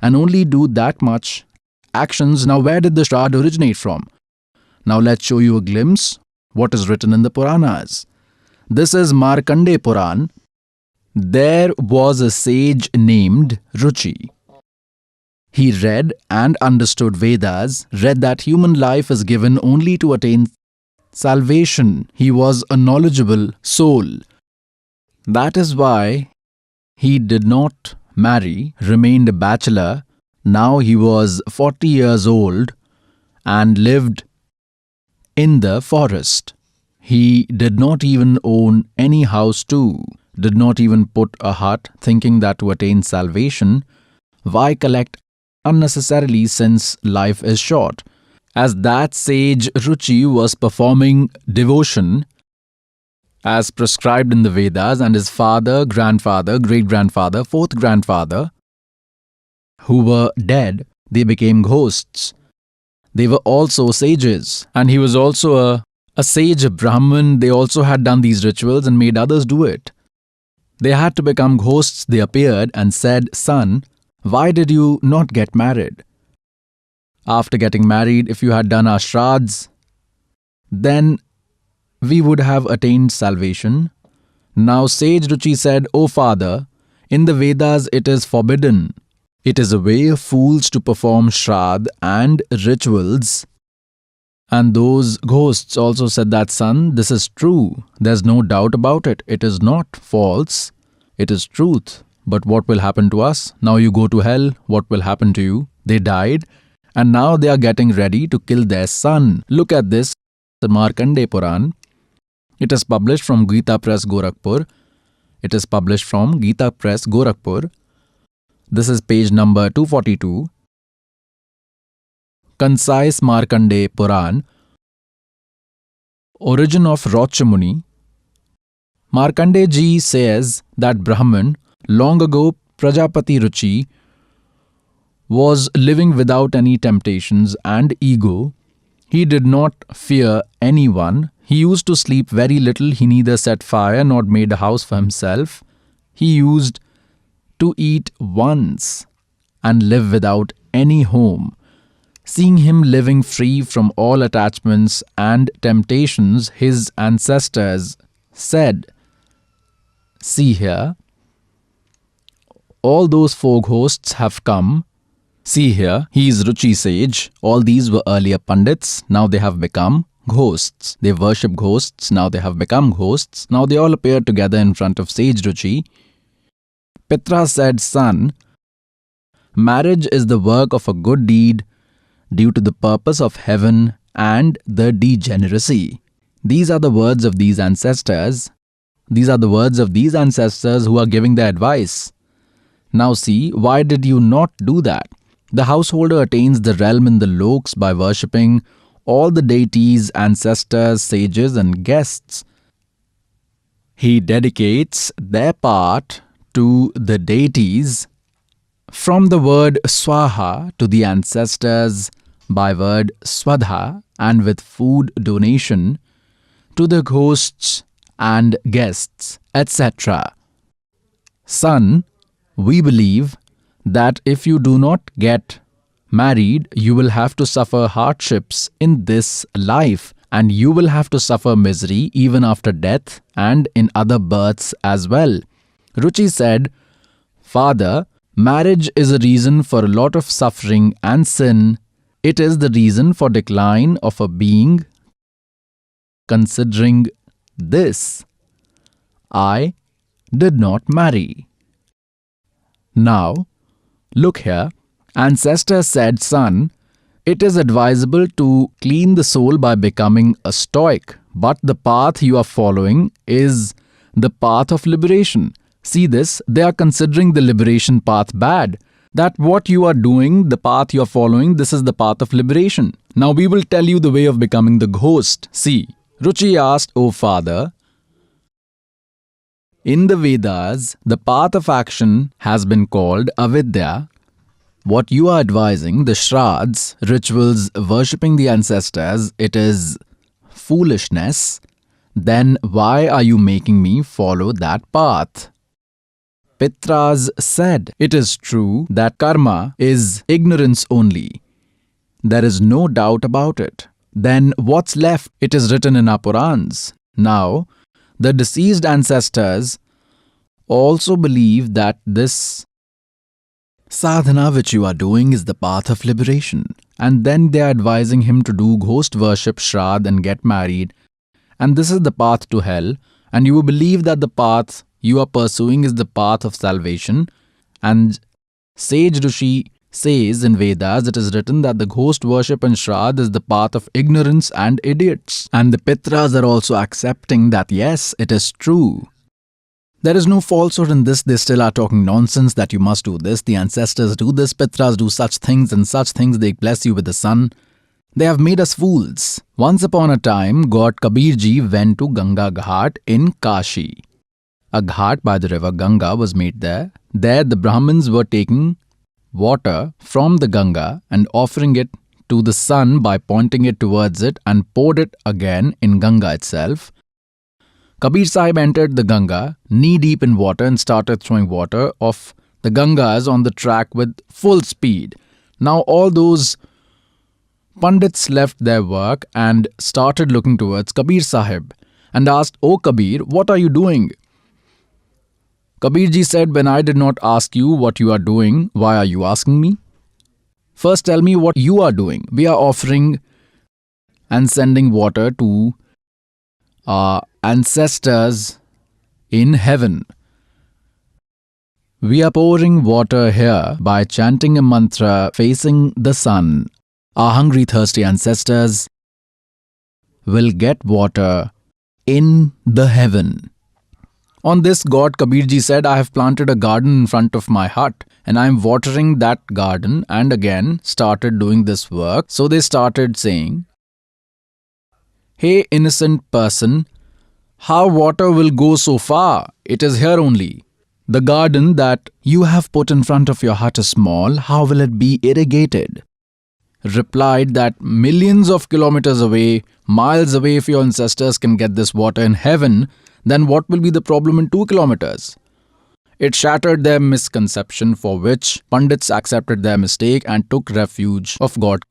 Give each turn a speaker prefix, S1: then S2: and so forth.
S1: and only do that much actions. Now where did the Shraddha originate from? Now let's show you a glimpse what is written in the Puranas. This is Markandeya Puran. There was a sage named Ruchi. He read and understood Vedas, read that human life is given only to attain salvation. He was a knowledgeable soul. That is why he did not marry, remained a bachelor. Now he was 40 years old and lived in the forest. He did not even own any house too, did not even put a hut, thinking that to attain salvation, why collect unnecessarily since life is short? As that sage Ruchi was performing devotion as prescribed in the Vedas, and his father, grandfather, great-grandfather, fourth grandfather, who were dead, they became ghosts. They were also sages, and he was also a sage, a Brahmin. They also had done these rituals and made others do it. They had to become ghosts. They appeared and said, "Son, why did you not get married? After getting married, if you had done our shraddhs, then we would have attained salvation." Now sage Ruchi said, "O father, in the Vedas it is forbidden. It is a way of fools to perform shraddh and rituals." And those ghosts also said that, "Son, this is true. There's no doubt about it. It is not false. It is truth. But what will happen to us? Now you go to hell. What will happen to you?" They died, and now they are getting ready to kill their son. Look at this, the Markandeya Puran. It is published from Gita Press, Gorakhpur. It is published from Gita Press, Gorakhpur. This is page number 242. Concise Markandeya Puran. Origin of Rocha-Muni. Markandeya ji says that Brahman, long ago Prajapati Ruchi, was living without any temptations and ego. He did not fear anyone. He used to sleep very little. He neither set fire nor made a house for himself. He used to eat once and live without any home. Seeing him living free from all attachments and temptations, his ancestors said, "See here, all those four ghosts have come. See here, he is Ruchi sage. All these were earlier Pandits. Now they have become ghosts. They worship ghosts. Now they have become ghosts. Now they all appear together in front of sage Ruchi." Pitra said, "Son, marriage is the work of a good deed due to the purpose of heaven and the degeneracy." These are the words of these ancestors. These are the words of these ancestors who are giving their advice. Now see, why did you not do that? The householder attains the realm in the loks by worshipping all the deities, ancestors, sages and guests. He dedicates their part to the deities from the word swaha to the ancestors by word swadha, and with food donation to the ghosts and guests, etc. Son, we believe that if you do not get married, you will have to suffer hardships in this life, and you will have to suffer misery even after death and in other births as well. Ruchi said, "Father, marriage is a reason for a lot of suffering and sin. It is the reason for decline of a being. Considering this, I did not marry." Now, look here. Ancestor said, "Son, it is advisable to clean the soul by becoming a stoic, but the path you are following is the path of liberation." See this, they are considering the liberation path bad. That what you are doing, the path you are following, this is the path of liberation. Now we will tell you the way of becoming the ghost. See, Ruchi asked, "O father, in the Vedas, the path of action has been called avidya. What you are advising, the shraddhs, rituals, worshipping the ancestors, it is foolishness. Then why are you making me follow that path?" Pitras said, "It is true that karma is ignorance only. There is no doubt about it. Then what's left? It is written in our Purans." Now, the deceased ancestors also believe that this sadhana which you are doing is the path of liberation. And then they are advising him to do ghost worship, shraddh and get married. And this is the path to hell. And you will believe that the path you are pursuing is the path of salvation. And sage Rishi says in Vedas, it is written that the ghost worship and shraddh is the path of ignorance and idiots. And the Pitras are also accepting that yes, it is true. There is no falsehood in this. They still are talking nonsense that you must do this, the ancestors do this, Pitras do such things and such things, they bless you with the sun. They have made us fools. Once upon a time, God Kabir Ji went to Ganga Ghat in Kashi. A ghat by the river Ganga was made there. There the Brahmins were taking water from the Ganga and offering it to the sun by pointing it towards it and poured it again in Ganga itself. Kabir Sahib entered the Ganga knee-deep in water and started throwing water off the Gangas on the track with full speed. Now all those Pandits left their work and started looking towards Kabir Sahib and asked, "Oh Kabir, what are you doing?" Kabir Ji said, "When I did not ask you what you are doing, why are you asking me? First tell me what you are doing." "We are offering and sending water to our ancestors in heaven. We are pouring water here by chanting a mantra facing the sun. Our hungry, thirsty ancestors will get water in the heaven." On this, God Kabir Ji said, "I have planted a garden in front of my hut and I am watering that garden," and again started doing this work. So they started saying, "Hey innocent person, how water will go so far? It is here only. The garden that you have put in front of your hut is small. How will it be irrigated?" Replied that millions of kilometers away, miles away, if your ancestors can get this water in heaven, then what will be the problem in 2 kilometers? It shattered their misconception, for which Pandits accepted their mistake and took refuge of God